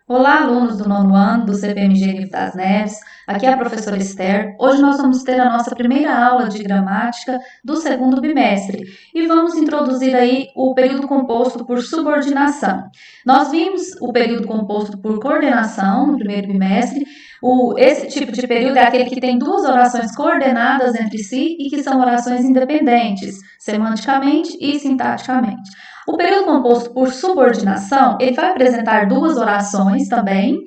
Olá, alunos do nono ano do CPMG Nivo das Neves. Aqui é a professora Esther. Hoje nós vamos ter a nossa primeira aula de gramática do segundo bimestre e vamos introduzir aí o período composto por subordinação. Nós vimos o período composto por coordenação no primeiro bimestre. Esse tipo de período é aquele que tem duas orações coordenadas entre si e que são orações independentes, semanticamente e sintaticamente. O período composto por subordinação, ele vai apresentar duas orações também,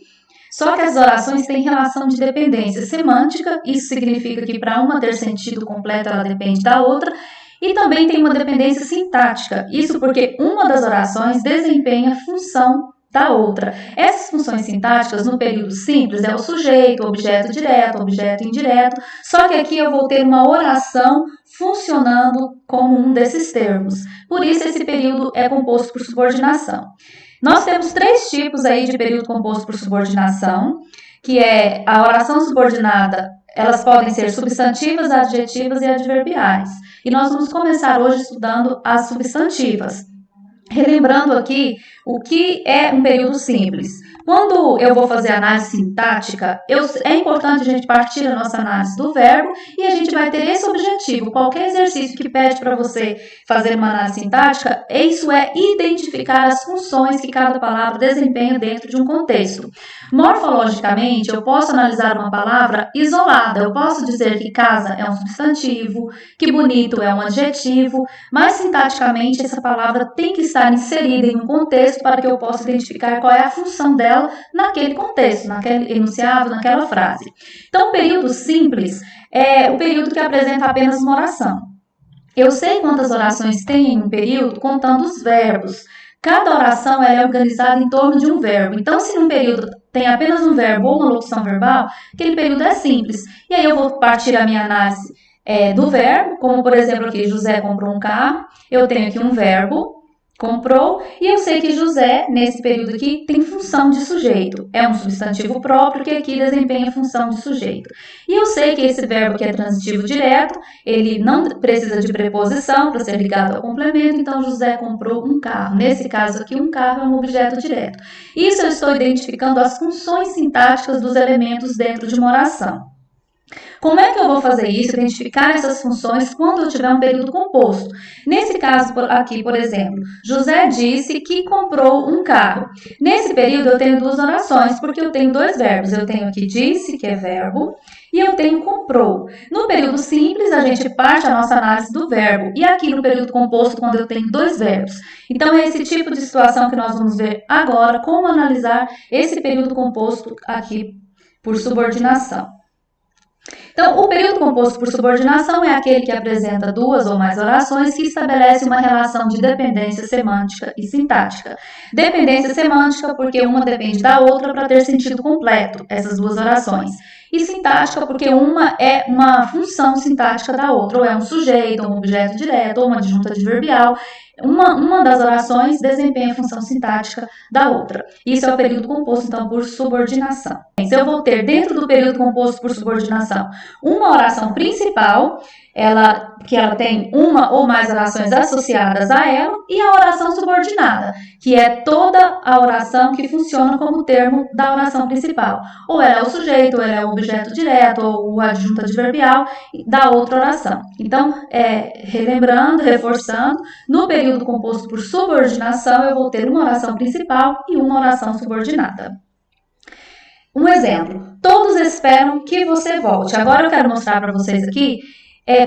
só que as orações têm relação de dependência semântica, isso significa que para uma ter sentido completo, ela depende da outra, e também tem uma dependência sintática, isso porque uma das orações desempenha função da outra. Essas funções sintáticas no período simples é o sujeito, objeto direto, objeto indireto, só que aqui eu vou ter uma oração funcionando como um desses termos. Por isso esse período é composto por subordinação. Nós temos três tipos aí de período composto por subordinação, que é a oração subordinada. Elas podem ser substantivas, adjetivas e adverbiais. E nós vamos começar hoje estudando as substantivas. Relembrando aqui o que é um período simples. Quando eu vou fazer análise sintática, é importante a gente partir a nossa análise do verbo e a gente vai ter esse objetivo. Qualquer exercício que pede para você fazer uma análise sintática, isso é identificar as funções que cada palavra desempenha dentro de um contexto. Morfologicamente, eu posso analisar uma palavra isolada. Eu posso dizer que casa é um substantivo, que bonito é um adjetivo, mas sintaticamente essa palavra tem que estar inserida em um contexto para que eu possa identificar qual é a função dela naquele contexto, naquele enunciado, naquela frase. Então, o período simples é o período que apresenta apenas uma oração. Eu sei quantas orações tem em um período contando os verbos. Cada oração é organizada em torno de um verbo. Então, se num período tem apenas um verbo ou uma locução verbal, aquele período é simples. E aí eu vou partir a minha análise do verbo, como por exemplo aqui, José comprou um carro. Eu tenho aqui um verbo, comprou, e eu sei que José, nesse período aqui, tem função de sujeito. É um substantivo próprio que aqui desempenha função de sujeito. E eu sei que esse verbo que é transitivo direto, ele não precisa de preposição para ser ligado ao complemento, então José comprou um carro. Nesse caso aqui, um carro é um objeto direto. Isso eu estou identificando as funções sintáticas dos elementos dentro de uma oração. Como é que eu vou fazer isso? Identificar essas funções quando eu tiver um período composto. Nesse caso aqui, por exemplo, José disse que comprou um carro. Nesse período eu tenho duas orações, porque eu tenho dois verbos. Eu tenho aqui disse, que é verbo, e eu tenho comprou. No período simples, a gente parte a nossa análise do verbo. E aqui no período composto, quando eu tenho dois verbos. Então, é esse tipo de situação que nós vamos ver agora, como analisar esse período composto aqui por subordinação. Então, o período composto por subordinação é aquele que apresenta duas ou mais orações que estabelecem uma relação de dependência semântica e sintática. Dependência semântica porque uma depende da outra para ter sentido completo, essas duas orações. E sintática porque uma é uma função sintática da outra, ou é um sujeito, ou um objeto direto, ou uma adjunta adverbial. Uma das orações desempenha a função sintática da outra. Isso é o período composto, então, por subordinação. Se eu vou ter dentro do período composto por subordinação uma oração principal, que ela tem uma ou mais orações associadas a ela, e a oração subordinada, que é toda a oração que funciona como termo da oração principal. Ou ela é o sujeito, ou ela é o objeto direto, ou o adjunto adverbial da outra oração. Então, relembrando, reforçando, no período composto por subordinação, eu vou ter uma oração principal e uma oração subordinada. Um exemplo, todos esperam que você volte. Agora eu quero mostrar para vocês aqui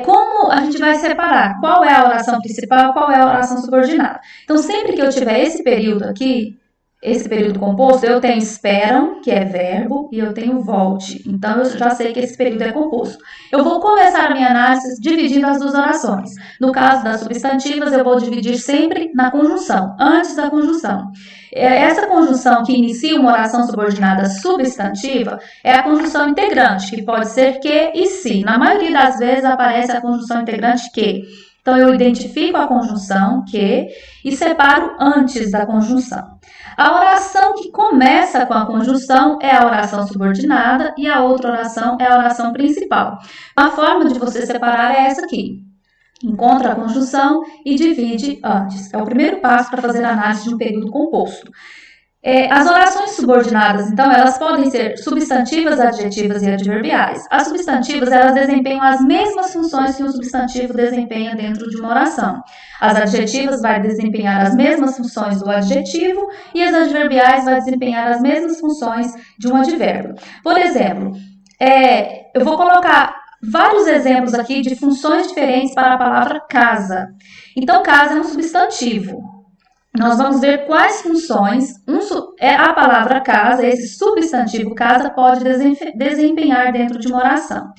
como a gente vai separar qual é a oração principal, qual é a oração subordinada. Então, sempre que eu tiver esse período aqui, esse período composto, eu tenho esperam, que é verbo, e eu tenho volte. Então, eu já sei que esse período é composto. Eu vou começar a minha análise dividindo as duas orações. No caso das substantivas, eu vou dividir sempre na conjunção, antes da conjunção. Essa conjunção que inicia uma oração subordinada substantiva é a conjunção integrante, que pode ser que e se. Na maioria das vezes aparece a conjunção integrante que. Então, eu identifico a conjunção que e separo antes da conjunção. A oração que começa com a conjunção é a oração subordinada e a outra oração é a oração principal. A forma de você separar é essa aqui. Encontra a conjunção e divide antes. É o primeiro passo para fazer a análise de um período composto. As orações subordinadas, então, elas podem ser substantivas, adjetivas e adverbiais. As substantivas, elas desempenham as mesmas funções que um substantivo desempenha dentro de uma oração. As adjetivas vão desempenhar as mesmas funções do adjetivo e as adverbiais vão desempenhar as mesmas funções de um advérbio. Por exemplo, eu vou colocar vários exemplos aqui de funções diferentes para a palavra casa. Então, casa é um substantivo. Nós vamos ver quais funções a palavra casa, esse substantivo casa, pode desempenhar dentro de uma oração.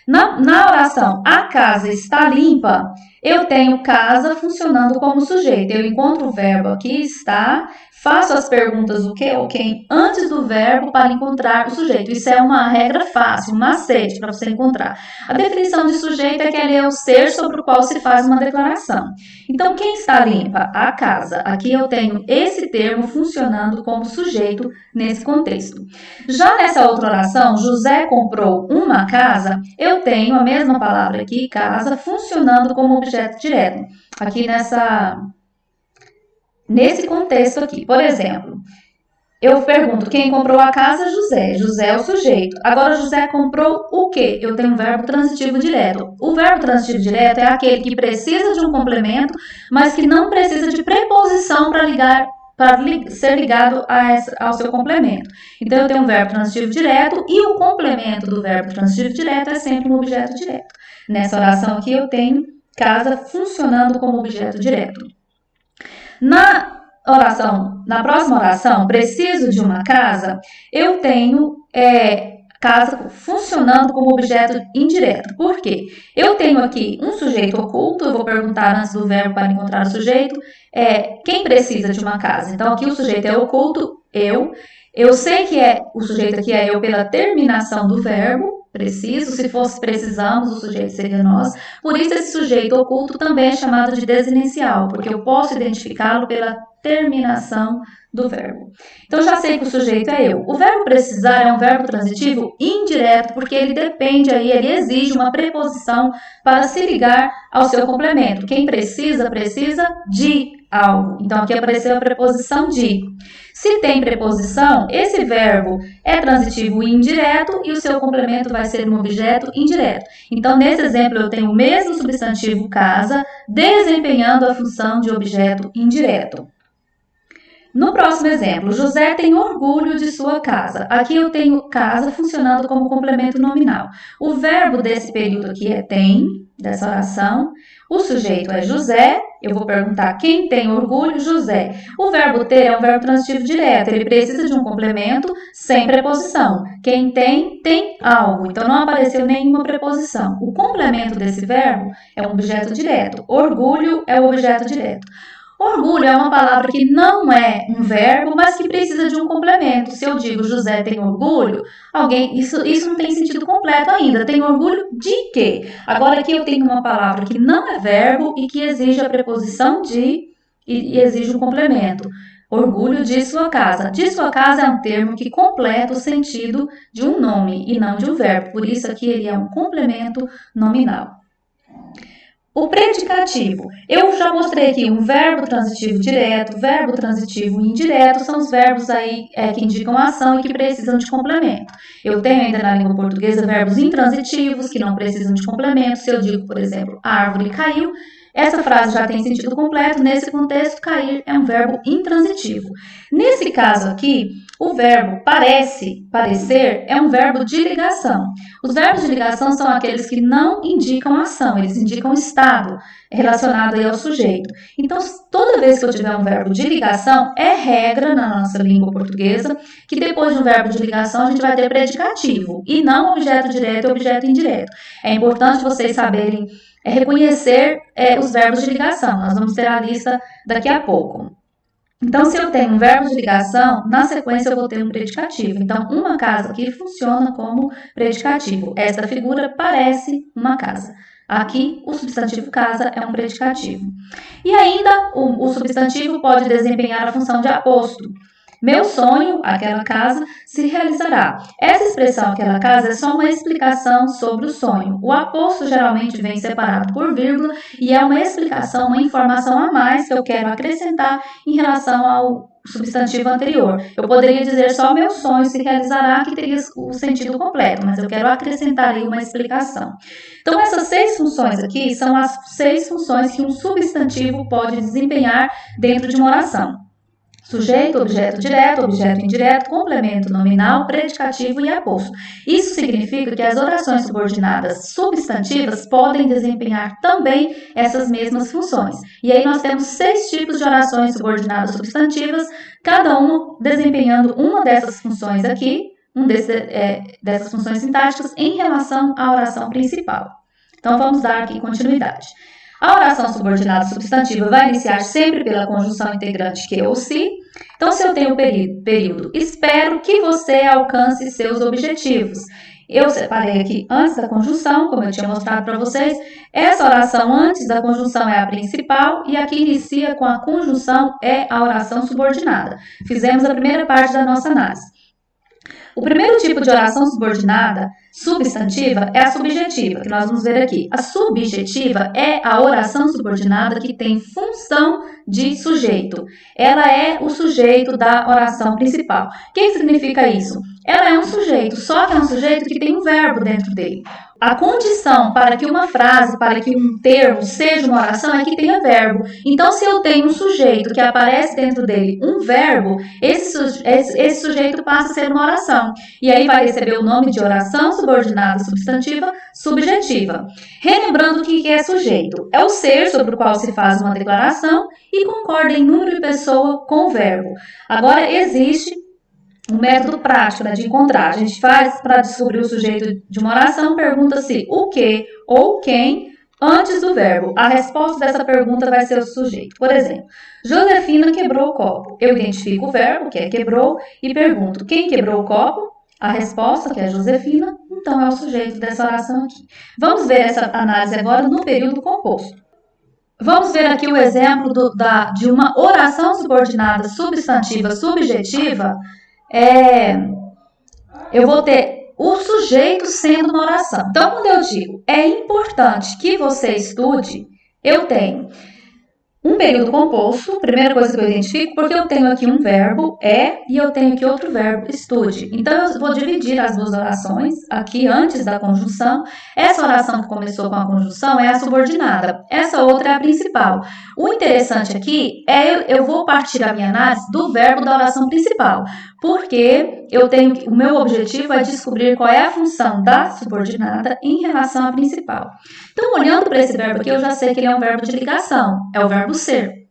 Na oração, a casa está limpa, eu tenho casa funcionando como sujeito. Eu encontro o verbo aqui, está, faço as perguntas o que ou quem antes do verbo para encontrar o sujeito. Isso é uma regra fácil, um macete para você encontrar. A definição de sujeito é que ele é o ser sobre o qual se faz uma declaração. Então, quem está limpa? A casa. Aqui eu tenho esse termo funcionando como sujeito nesse contexto. Já nessa outra oração, José comprou uma casa, eu tenho a mesma palavra aqui, casa, funcionando como objeto direto. Aqui nesse contexto aqui. Por exemplo, eu pergunto, quem comprou a casa? José. José é o sujeito. Agora, José comprou o quê? Eu tenho um verbo transitivo direto. O verbo transitivo direto é aquele que precisa de um complemento, mas que não precisa de preposição para ser ligado ao seu complemento. Então, eu tenho um verbo transitivo direto e o complemento do verbo transitivo direto é sempre um objeto direto. Nessa oração aqui, eu tenho casa funcionando como objeto direto. Na próxima oração, preciso de uma casa, eu tenho casa funcionando como objeto indireto. Por quê? Eu tenho aqui um sujeito oculto, eu vou perguntar antes do verbo para encontrar o sujeito, quem precisa de uma casa? Então, aqui o sujeito é oculto, eu. Eu sei que o sujeito aqui é eu pela terminação do verbo, preciso, se fosse precisamos, o sujeito seria nós. Por isso, esse sujeito oculto também é chamado de desinencial, porque eu posso identificá-lo pela terminação do verbo. Então, já sei que o sujeito é eu. O verbo precisar é um verbo transitivo indireto, porque ele depende aí, ele exige uma preposição para se ligar ao seu complemento. Quem precisa de algo. Então, aqui apareceu a preposição de. Se tem preposição, esse verbo é transitivo indireto e o seu complemento vai ser um objeto indireto. Então, nesse exemplo, eu tenho o mesmo substantivo casa desempenhando a função de objeto indireto. No próximo exemplo, José tem orgulho de sua casa. Aqui eu tenho casa funcionando como complemento nominal. O verbo desse período aqui é tem, dessa oração. O sujeito é José. Eu vou perguntar quem tem orgulho? José. O verbo ter é um verbo transitivo direto. Ele precisa de um complemento sem preposição. Quem tem algo. Então, não apareceu nenhuma preposição. O complemento desse verbo é um objeto direto. Orgulho é o objeto direto. Orgulho é uma palavra que não é um verbo, mas que precisa de um complemento. Se eu digo José tem orgulho, isso não tem sentido completo ainda. Tem orgulho de quê? Agora aqui eu tenho uma palavra que não é verbo e que exige a preposição de e exige um complemento. Orgulho de sua casa. De sua casa é um termo que completa o sentido de um nome e não de um verbo. Por isso aqui ele é um complemento nominal. O predicativo. Eu já mostrei aqui um verbo transitivo direto, verbo transitivo indireto, são os verbos aí que indicam ação e que precisam de complemento. Eu tenho ainda na língua portuguesa verbos intransitivos que não precisam de complemento. Se eu digo, por exemplo, a árvore caiu, essa frase já tem sentido completo. Nesse contexto, cair é um verbo intransitivo. Nesse caso aqui, o verbo parecer, é um verbo de ligação. Os verbos de ligação são aqueles que não indicam ação, eles indicam estado relacionado aí ao sujeito. Então, toda vez que eu tiver um verbo de ligação, é regra na nossa língua portuguesa que depois de um verbo de ligação a gente vai ter predicativo e não objeto direto e objeto indireto. É importante vocês saberem reconhecer os verbos de ligação. Nós vamos ter a lista daqui a pouco. Então, se eu tenho um verbo de ligação, na sequência eu vou ter um predicativo. Então, uma casa aqui funciona como predicativo. Esta figura parece uma casa. Aqui, o substantivo casa é um predicativo. E ainda, o substantivo pode desempenhar a função de aposto. Meu sonho, aquela casa, se realizará. Essa expressão, aquela casa, é só uma explicação sobre o sonho. O aposto geralmente vem separado por vírgula e é uma explicação, uma informação a mais que eu quero acrescentar em relação ao substantivo anterior. Eu poderia dizer só meu sonho se realizará, que teria o sentido completo, mas eu quero acrescentar aí uma explicação. Então, essas 6 funções aqui são as 6 funções que um substantivo pode desempenhar dentro de uma oração. Sujeito, objeto direto, objeto indireto, complemento nominal, predicativo e aposto. Isso significa que as orações subordinadas substantivas podem desempenhar também essas mesmas funções. E aí nós temos 6 tipos de orações subordinadas substantivas, cada uma desempenhando uma dessas funções aqui, dessas funções sintáticas em relação à oração principal. Então vamos dar aqui continuidade. A oração subordinada substantiva vai iniciar sempre pela conjunção integrante que ou se. Então, se eu tenho o período, espero que você alcance seus objetivos. Eu separei aqui antes da conjunção, como eu tinha mostrado para vocês. Essa oração antes da conjunção é a principal e a que inicia com a conjunção é a oração subordinada. Fizemos a primeira parte da nossa análise. O primeiro tipo de oração subordinada substantiva é a subjetiva, que nós vamos ver aqui. A subjetiva é a oração subordinada que tem função de sujeito. Ela é o sujeito da oração principal. O que significa isso? Ela é um sujeito, só que é um sujeito que tem um verbo dentro dele. A condição para que uma frase, para que um termo seja uma oração é que tenha verbo. Então, se eu tenho um sujeito que aparece dentro dele um verbo, esse sujeito passa a ser uma oração. E aí vai receber o nome de oração subordinada substantiva subjetiva. Relembrando o que é sujeito. É o ser sobre o qual se faz uma declaração e concorda em número e pessoa com o verbo. Agora, existe um método prático, né, de encontrar. A gente faz para descobrir o sujeito de uma oração, pergunta-se o que ou quem antes do verbo. A resposta dessa pergunta vai ser o sujeito. Por exemplo, Josefina quebrou o copo. Eu identifico o verbo, que é quebrou, e pergunto quem quebrou o copo? A resposta, que é Josefina, então é o sujeito dessa oração aqui. Vamos ver essa análise agora no período composto. Vamos ver aqui o exemplo de uma oração subordinada substantiva subjetiva. Eu vou ter o sujeito sendo uma oração. Então, quando eu digo é importante que você estude, eu tenho um período composto, primeira coisa que eu identifico, porque eu tenho aqui um verbo, e eu tenho aqui outro verbo, estude. Então, eu vou dividir as duas orações aqui antes da conjunção. Essa oração que começou com a conjunção é a subordinada. Essa outra é a principal. O interessante aqui eu vou partir a minha análise do verbo da oração principal, porque o meu objetivo é descobrir qual é a função da subordinada em relação à principal. Então, olhando para esse verbo aqui, eu já sei que ele é um verbo de ligação, é o verbo ser.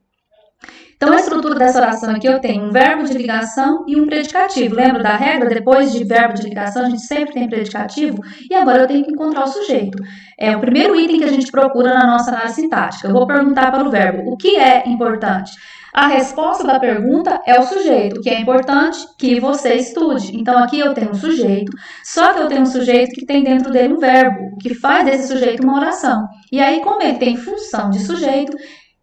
Então, a estrutura dessa oração aqui, eu tenho um verbo de ligação e um predicativo. Lembra da regra? Depois de verbo de ligação, a gente sempre tem predicativo. E agora eu tenho que encontrar o sujeito. É o primeiro item que a gente procura na nossa análise sintática. Eu vou perguntar para o verbo o que é importante. A resposta da pergunta é o sujeito, que é importante que você estude. Então, aqui eu tenho um sujeito, só que eu tenho um sujeito que tem dentro dele um verbo, que faz desse sujeito uma oração. E aí, como ele tem função de sujeito,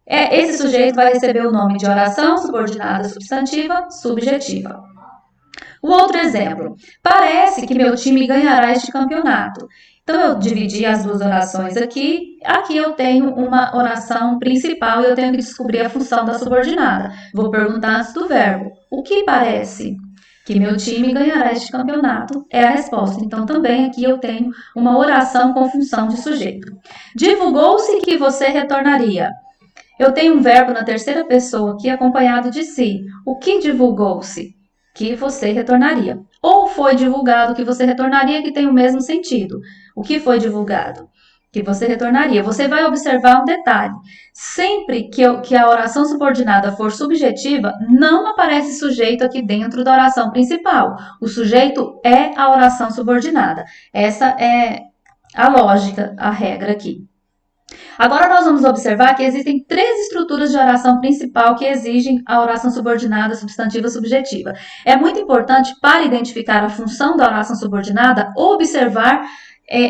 esse sujeito vai receber o nome de oração subordinada substantiva subjetiva. O outro exemplo. Parece que meu time ganhará este campeonato. Então, eu dividi as duas orações aqui. Aqui eu tenho uma oração principal e eu tenho que descobrir a função da subordinada. Vou perguntar antes do verbo. O que parece que meu time ganhará este campeonato? É a resposta. Então, também aqui eu tenho uma oração com função de sujeito. Divulgou-se que você retornaria. Eu tenho um verbo na terceira pessoa aqui acompanhado de si. O que divulgou-se? Que você retornaria. Ou foi divulgado que você retornaria, que tem o mesmo sentido. O que foi divulgado? Que você retornaria. Você vai observar um detalhe. Sempre que a oração subordinada for subjetiva, não aparece sujeito aqui dentro da oração principal. O sujeito é a oração subordinada. Essa é a lógica, a regra aqui. Agora nós vamos observar que existem 3 estruturas de oração principal que exigem a oração subordinada substantiva subjetiva. É muito importante, para identificar a função da oração subordinada, observar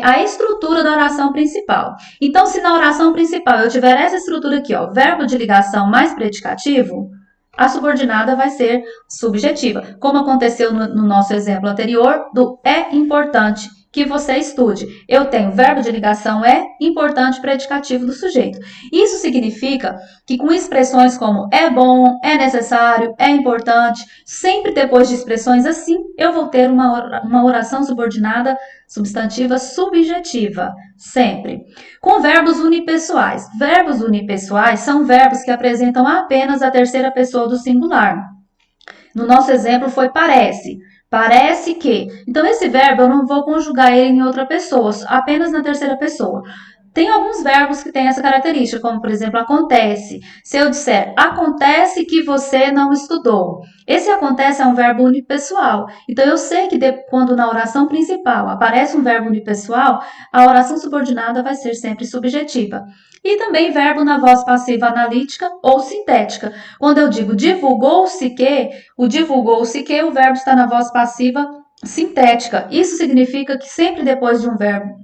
a estrutura da oração principal. Então, se na oração principal eu tiver essa estrutura aqui, verbo de ligação mais predicativo, a subordinada vai ser subjetiva, como aconteceu no nosso exemplo anterior do é importante que você estude. Eu tenho verbo de ligação é, importante, predicativo do sujeito. Isso significa que com expressões como é bom, é necessário, é importante, sempre depois de expressões assim, eu vou ter uma oração subordinada substantiva subjetiva, sempre. Com verbos unipessoais. Verbos unipessoais são verbos que apresentam apenas a terceira pessoa do singular. No nosso exemplo foi parece. Parece que. Então, esse verbo eu não vou conjugar ele em outra pessoa, apenas na terceira pessoa. Tem alguns verbos que têm essa característica, como, por exemplo, acontece. Se eu disser, acontece que você não estudou. Esse acontece é um verbo unipessoal. Então, eu sei que quando na oração principal aparece um verbo unipessoal, a oração subordinada vai ser sempre subjetiva. E também verbo na voz passiva analítica ou sintética. Quando eu digo divulgou-se que, o verbo está na voz passiva sintética. Isso significa que sempre depois de um verbo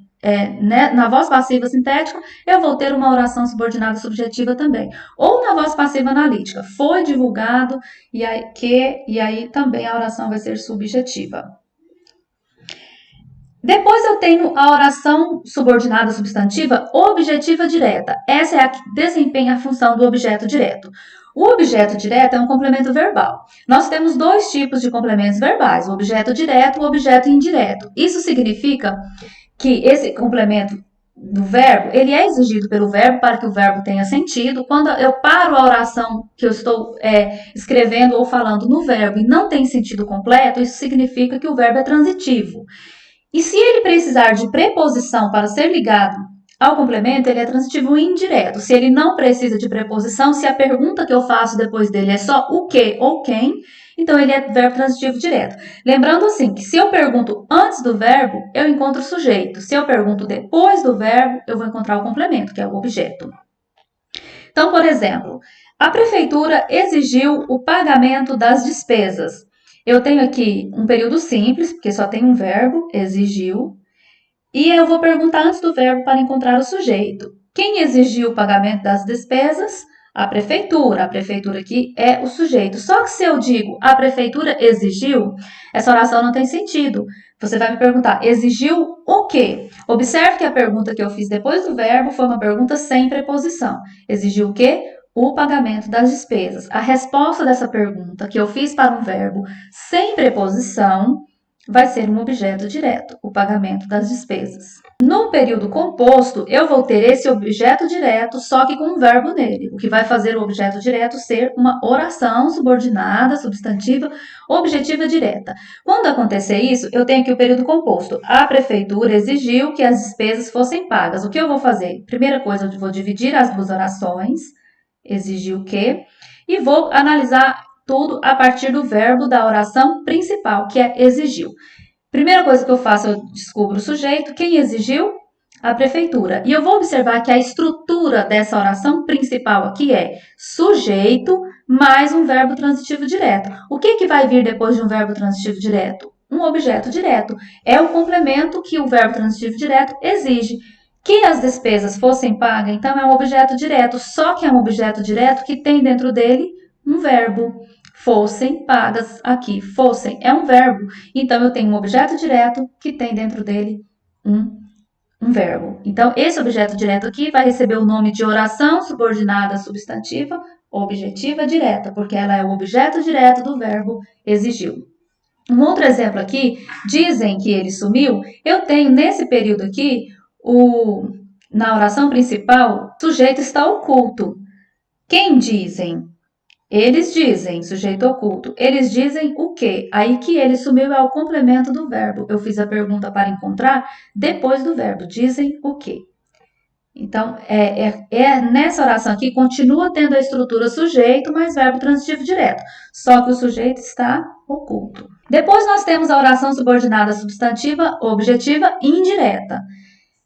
na voz passiva sintética, eu vou ter uma oração subordinada subjetiva também. Ou na voz passiva analítica, foi divulgado, e aí também a oração vai ser subjetiva. Depois eu tenho a oração subordinada substantiva objetiva direta. Essa é a que desempenha a função do objeto direto. O objeto direto é um complemento verbal. Nós temos dois tipos de complementos verbais, o objeto direto e o objeto indireto. Isso significa que esse complemento do verbo, ele é exigido pelo verbo para que o verbo tenha sentido. Quando eu paro a oração que eu estou escrevendo ou falando no verbo e não tem sentido completo, isso significa que o verbo é transitivo. E se ele precisar de preposição para ser ligado ao complemento, ele é transitivo indireto. Se ele não precisa de preposição, se a pergunta que eu faço depois dele é só o que ou quem, então ele é verbo transitivo direto. Lembrando assim, que se eu pergunto antes do verbo, eu encontro o sujeito. Se eu pergunto depois do verbo, eu vou encontrar o complemento, que é o objeto. Então, por exemplo, a prefeitura exigiu o pagamento das despesas. Eu tenho aqui um período simples, porque só tem um verbo, exigiu. E eu vou perguntar antes do verbo para encontrar o sujeito. Quem exigiu o pagamento das despesas? A prefeitura. A prefeitura aqui é o sujeito. Só que se eu digo a prefeitura exigiu, essa oração não tem sentido. Você vai me perguntar, exigiu o quê? Observe que a pergunta que eu fiz depois do verbo foi uma pergunta sem preposição. Exigiu o quê? O pagamento das despesas. A resposta dessa pergunta que eu fiz para um verbo sem preposição vai ser um objeto direto, o pagamento das despesas. No período composto, eu vou ter esse objeto direto, só que com um verbo nele, o que vai fazer o objeto direto ser uma oração subordinada, substantiva, objetiva direta. Quando acontecer isso, eu tenho aqui o período composto. A prefeitura exigiu que as despesas fossem pagas. O que eu vou fazer? Primeira coisa, eu vou dividir as duas orações, exigiu que, e vou analisar tudo a partir do verbo da oração principal, que é exigiu. Primeira coisa que eu faço, eu descubro o sujeito. Quem exigiu? A prefeitura. E eu vou observar que a estrutura dessa oração principal aqui é sujeito mais um verbo transitivo direto. O que vai vir depois de um verbo transitivo direto? Um objeto direto. É o complemento que o verbo transitivo direto exige. Que as despesas fossem pagas, então é um objeto direto, só que é um objeto direto que tem dentro dele um verbo. Fossem pagas aqui. Fossem é um verbo. Então, eu tenho um objeto direto que tem dentro dele um verbo. Então, esse objeto direto aqui vai receber o nome de oração subordinada substantiva objetiva direta, porque ela é o objeto direto do verbo exigiu. Um outro exemplo aqui, dizem que ele sumiu. Eu tenho nesse período aqui, na oração principal, o sujeito está oculto. Quem dizem? Eles dizem, sujeito oculto. Eles dizem o quê? Aí que ele sumiu é o complemento do verbo. Eu fiz a pergunta para encontrar depois do verbo. Dizem o quê? Então, nessa oração aqui, continua tendo a estrutura sujeito mais verbo transitivo direto. Só que o sujeito está oculto. Depois nós temos a oração subordinada substantiva, objetiva e indireta.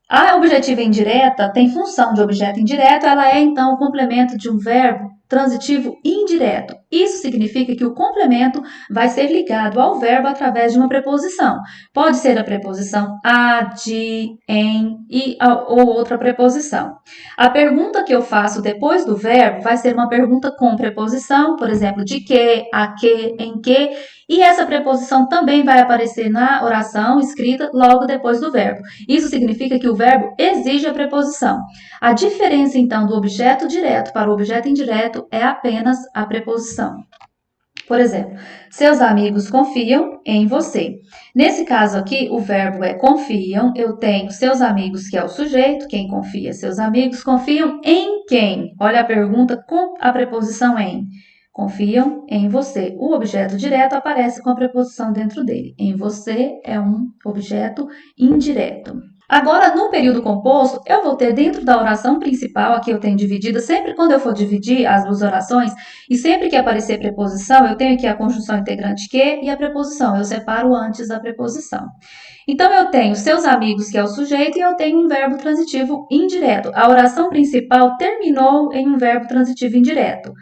A objetiva indireta tem função de objeto indireto, ela é então o complemento de um verbo transitivo indireto. Isso significa que o complemento vai ser ligado ao verbo através de uma preposição. Pode ser a preposição a, de, em ou outra preposição. A pergunta que eu faço depois do verbo vai ser uma pergunta com preposição, por exemplo, de que, a que, em que, E essa preposição também vai aparecer na oração escrita logo depois do verbo. Isso significa que o verbo exige a preposição. A diferença, então, do objeto direto para o objeto indireto é apenas a preposição. Por exemplo, seus amigos confiam em você. Nesse caso aqui, o verbo é confiam. Eu tenho seus amigos, que é o sujeito. Quem confia? Seus amigos confiam em quem? Olha a pergunta com a preposição em. Confiam em você. O objeto direto aparece com a preposição dentro dele. Em você é um objeto indireto. Agora, no período composto, eu vou ter dentro da oração principal, aqui eu tenho dividida, sempre quando eu for dividir as duas orações, e sempre que aparecer preposição, eu tenho aqui a conjunção integrante que e a preposição, eu separo antes da preposição. Então, eu tenho seus amigos, que é o sujeito, e eu tenho um verbo transitivo indireto. A oração principal terminou em um verbo transitivo indireto.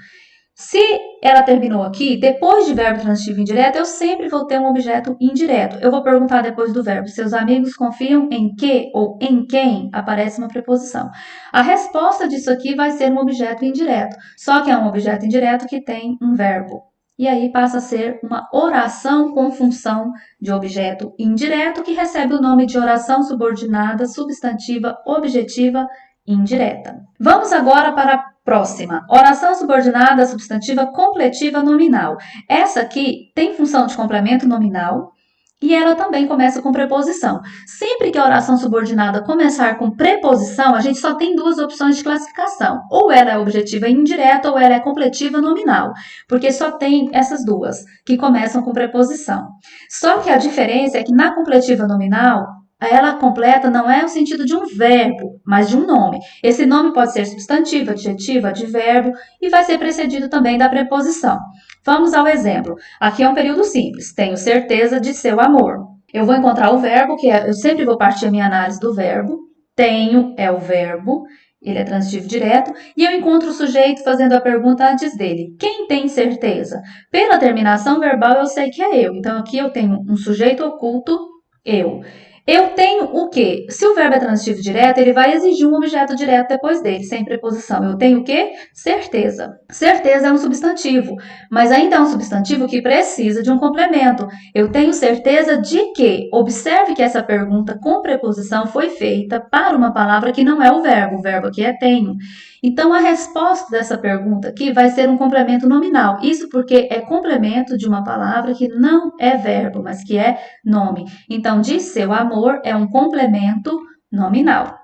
Se ela terminou aqui, depois de verbo transitivo indireto, eu sempre vou ter um objeto indireto. Eu vou perguntar depois do verbo, seus amigos confiam em que ou em quem? Aparece uma preposição. A resposta disso aqui vai ser um objeto indireto, só que é um objeto indireto que tem um verbo. E aí passa a ser uma oração com função de objeto indireto que recebe o nome de oração subordinada, substantiva, objetiva, indireta. Vamos agora para a próxima. Oração subordinada, substantiva, completiva, nominal. Essa aqui tem função de complemento nominal e ela também começa com preposição. Sempre que a oração subordinada começar com preposição, a gente só tem duas opções de classificação. Ou ela é objetiva indireta ou ela é completiva nominal, porque só tem essas duas que começam com preposição. Só que a diferença é que na completiva nominal, ela completa não é o sentido de um verbo, mas de um nome. Esse nome pode ser substantivo, adjetivo, advérbio e vai ser precedido também da preposição. Vamos ao exemplo. Aqui é um período simples. Tenho certeza de seu amor. Eu vou encontrar o verbo, eu sempre vou partir a minha análise do verbo. Tenho é o verbo, ele é transitivo direto, e eu encontro o sujeito fazendo a pergunta antes dele. Quem tem certeza? Pela terminação verbal eu sei que é eu. Então aqui eu tenho um sujeito oculto, eu. Eu tenho o quê? Se o verbo é transitivo direto, ele vai exigir um objeto direto depois dele, sem preposição. Eu tenho o quê? Certeza. Certeza é um substantivo, mas ainda é um substantivo que precisa de um complemento. Eu tenho certeza de que? Observe que essa pergunta com preposição foi feita para uma palavra que não é o verbo aqui é tenho. Então, a resposta dessa pergunta aqui vai ser um complemento nominal. Isso porque é complemento de uma palavra que não é verbo, mas que é nome. Então, de seu amor é um complemento nominal.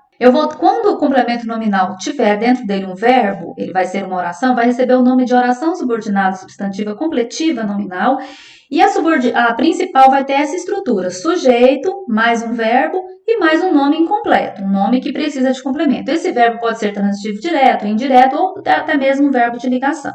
Quando o complemento nominal tiver dentro dele um verbo, ele vai ser uma oração, vai receber o nome de oração subordinada substantiva completiva nominal. E a principal vai ter essa estrutura, sujeito, mais um verbo e mais um nome incompleto, um nome que precisa de complemento. Esse verbo pode ser transitivo direto, indireto ou até mesmo um verbo de ligação.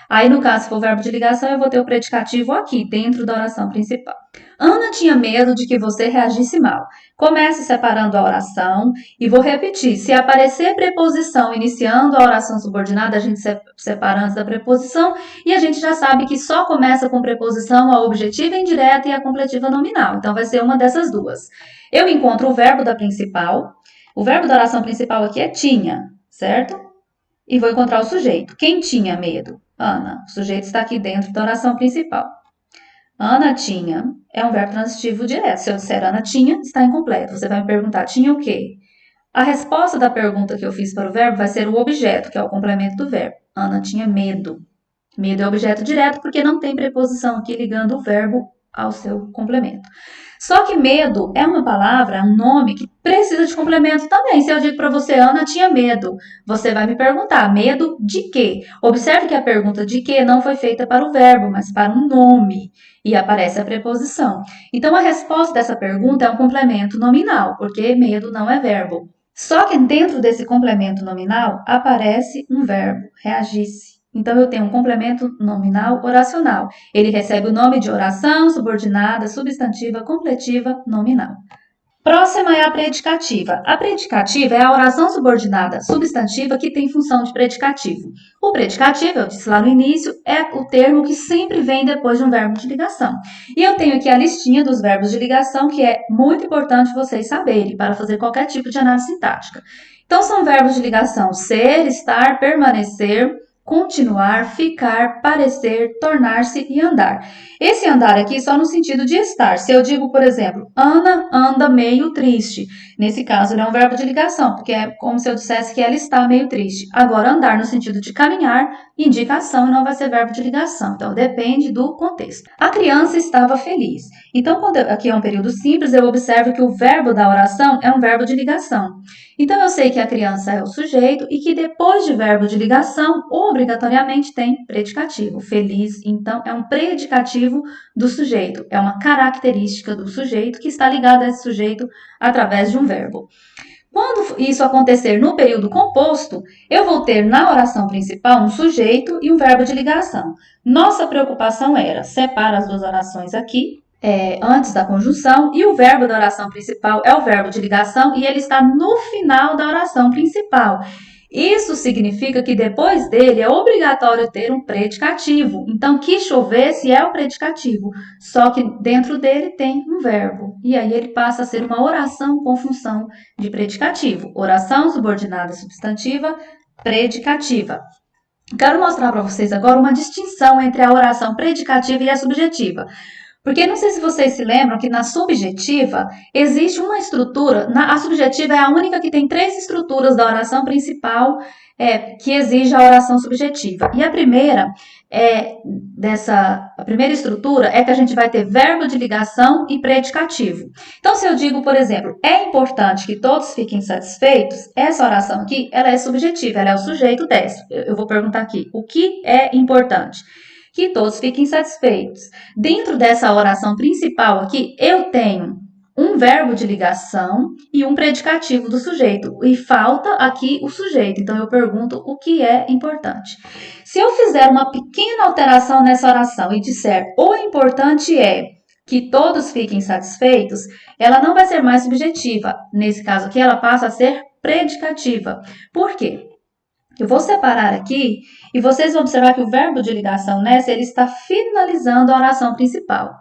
Aí, no caso, se for verbo de ligação, eu vou ter o predicativo aqui, dentro da oração principal. Ana tinha medo de que você reagisse mal. Comece separando a oração e vou repetir. Se aparecer preposição iniciando a oração subordinada, a gente separa antes da preposição e a gente já sabe que só começa com preposição a objetiva indireta e a completiva nominal. Então, vai ser uma dessas duas. Eu encontro o verbo da principal. O verbo da oração principal aqui é tinha, certo? E vou encontrar o sujeito. Quem tinha medo? Ana. O sujeito está aqui dentro da oração principal. Ana tinha é um verbo transitivo direto. Se eu disser Ana tinha, está incompleto. Você vai me perguntar, tinha o quê? A resposta da pergunta que eu fiz para o verbo vai ser o objeto, que é o complemento do verbo. Ana tinha medo. Medo é objeto direto porque não tem preposição aqui ligando o verbo ao seu complemento. Só que medo é uma palavra, um nome que precisa de complemento também. Se eu digo para você, Ana tinha medo, você vai me perguntar, medo de quê? Observe que a pergunta de quê não foi feita para o verbo, mas para um nome. E aparece a preposição. Então, a resposta dessa pergunta é um complemento nominal, porque medo não é verbo. Só que dentro desse complemento nominal aparece um verbo, reagisse. Então, eu tenho um complemento nominal oracional. Ele recebe o nome de oração, subordinada, substantiva, completiva, nominal. Próxima é a predicativa. A predicativa é a oração subordinada substantiva que tem função de predicativo. O predicativo, eu disse lá no início, é o termo que sempre vem depois de um verbo de ligação. E eu tenho aqui a listinha dos verbos de ligação que é muito importante vocês saberem para fazer qualquer tipo de análise sintática. Então, são verbos de ligação ser, estar, permanecer, continuar, ficar, parecer, tornar-se e andar. Esse andar aqui só no sentido de estar. Se eu digo, por exemplo, Ana anda meio triste. Nesse caso, ele é um verbo de ligação, porque é como se eu dissesse que ela está meio triste. Agora, andar no sentido de caminhar, indicação e não vai ser verbo de ligação. Então, depende do contexto. A criança estava feliz. Então, quando aqui é um período simples, eu observo que o verbo da oração é um verbo de ligação. Então, eu sei que a criança é o sujeito e que depois de verbo de ligação, obrigatoriamente tem predicativo. Feliz, então, é um predicativo do sujeito. É uma característica do sujeito que está ligada a esse sujeito através de um verbo. Quando isso acontecer no período composto, eu vou ter na oração principal um sujeito e um verbo de ligação. Nossa preocupação era, separa as duas orações aqui, antes da conjunção, e o verbo da oração principal é o verbo de ligação e ele está no final da oração principal. Isso significa que depois dele é obrigatório ter um predicativo. Então, que chovesse é o predicativo, só que dentro dele tem um verbo. E aí ele passa a ser uma oração com função de predicativo. Oração subordinada substantiva, predicativa. Quero mostrar para vocês agora uma distinção entre a oração predicativa e a subjetiva. Porque não sei se vocês se lembram que na subjetiva existe uma estrutura, a subjetiva é a única que tem 3 estruturas da oração principal que exige a oração subjetiva. E a primeira a primeira estrutura é que a gente vai ter verbo de ligação e predicativo. Então, se eu digo, por exemplo, é importante que todos fiquem satisfeitos, essa oração aqui, ela é subjetiva, ela é o sujeito dessa. Eu vou perguntar aqui, o que é importante? Que todos fiquem satisfeitos. Dentro dessa oração principal aqui, eu tenho um verbo de ligação e um predicativo do sujeito. E falta aqui o sujeito. Então, eu pergunto o que é importante. Se eu fizer uma pequena alteração nessa oração e disser o importante é que todos fiquem satisfeitos, ela não vai ser mais subjetiva. Nesse caso aqui, ela passa a ser predicativa. Por quê? Eu vou separar aqui e vocês vão observar que o verbo de ligação nessa, ele está finalizando a oração principal.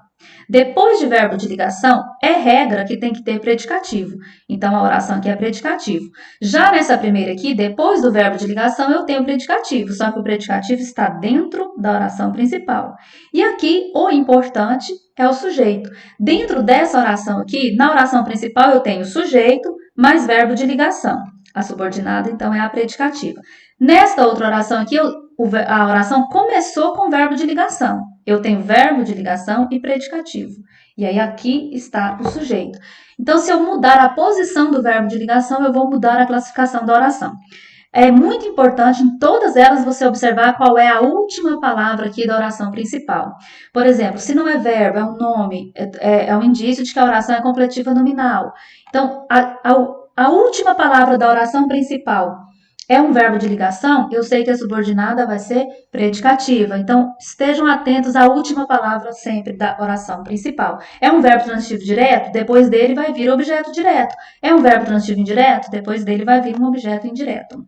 Depois de verbo de ligação, é regra que tem que ter predicativo. Então, a oração aqui é predicativo. Já nessa primeira aqui, depois do verbo de ligação, eu tenho predicativo, só que o predicativo está dentro da oração principal. E aqui, o importante é o sujeito. Dentro dessa oração aqui, na oração principal, eu tenho sujeito mais verbo de ligação. A subordinada, então, é a predicativa. Nesta outra oração aqui, a oração começou com verbo de ligação. Eu tenho verbo de ligação e predicativo. E aí, aqui está o sujeito. Então, se eu mudar a posição do verbo de ligação, eu vou mudar a classificação da oração. É muito importante em todas elas você observar qual é a última palavra aqui da oração principal. Por exemplo, se não é verbo, é um nome, é um indício de que a oração é completiva nominal. Então, a última palavra da oração principal é um verbo de ligação, eu sei que a subordinada vai ser predicativa. Então, estejam atentos à última palavra sempre da oração principal. É um verbo transitivo direto, depois dele vai vir objeto direto. É um verbo transitivo indireto, depois dele vai vir um objeto indireto.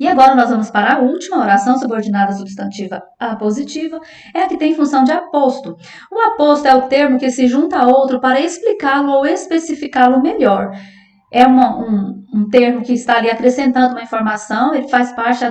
E agora nós vamos para a última oração subordinada substantiva apositiva, é a que tem função de aposto. O aposto é o termo que se junta a outro para explicá-lo ou especificá-lo melhor. É um termo que está ali acrescentando uma informação, ele faz parte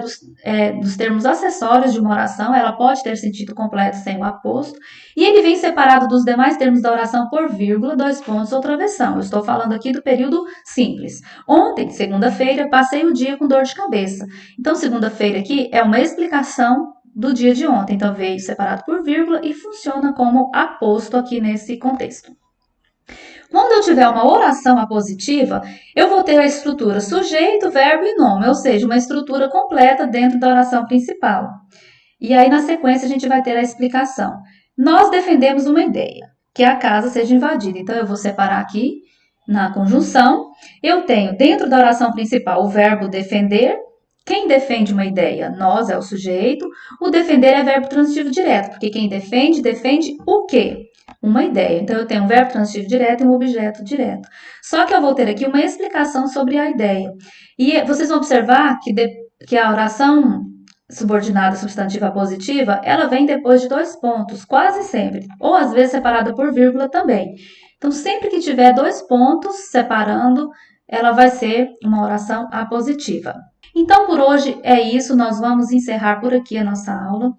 dos termos acessórios de uma oração, ela pode ter sentido completo sem o aposto, e ele vem separado dos demais termos da oração por vírgula, 2 pontos ou travessão. Eu estou falando aqui do período simples. Ontem, segunda-feira, passei o dia com dor de cabeça. Então, segunda-feira aqui é uma explicação do dia de ontem, então veio separado por vírgula e funciona como aposto aqui nesse contexto. Quando eu tiver uma oração apositiva, eu vou ter a estrutura sujeito, verbo e nome, ou seja, uma estrutura completa dentro da oração principal. E aí, na sequência, a gente vai ter a explicação. Nós defendemos uma ideia, que a casa seja invadida. Então, eu vou separar aqui, na conjunção, eu tenho dentro da oração principal o verbo defender. Quem defende uma ideia? Nós é o sujeito. O defender é verbo transitivo direto, porque quem defende, defende o quê? Uma ideia. Então, eu tenho um verbo transitivo direto e um objeto direto. Só que eu vou ter aqui uma explicação sobre a ideia. E vocês vão observar que a oração subordinada substantiva positiva, ela vem depois de 2 pontos, quase sempre. Ou, às vezes, separada por vírgula também. Então, sempre que tiver 2 pontos separando, ela vai ser uma oração apositiva. Então, por hoje é isso, nós vamos encerrar por aqui a nossa aula.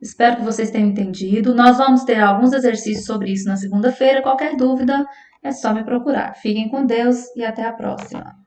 Espero que vocês tenham entendido. Nós vamos ter alguns exercícios sobre isso na segunda-feira. Qualquer dúvida, é só me procurar. Fiquem com Deus e até a próxima.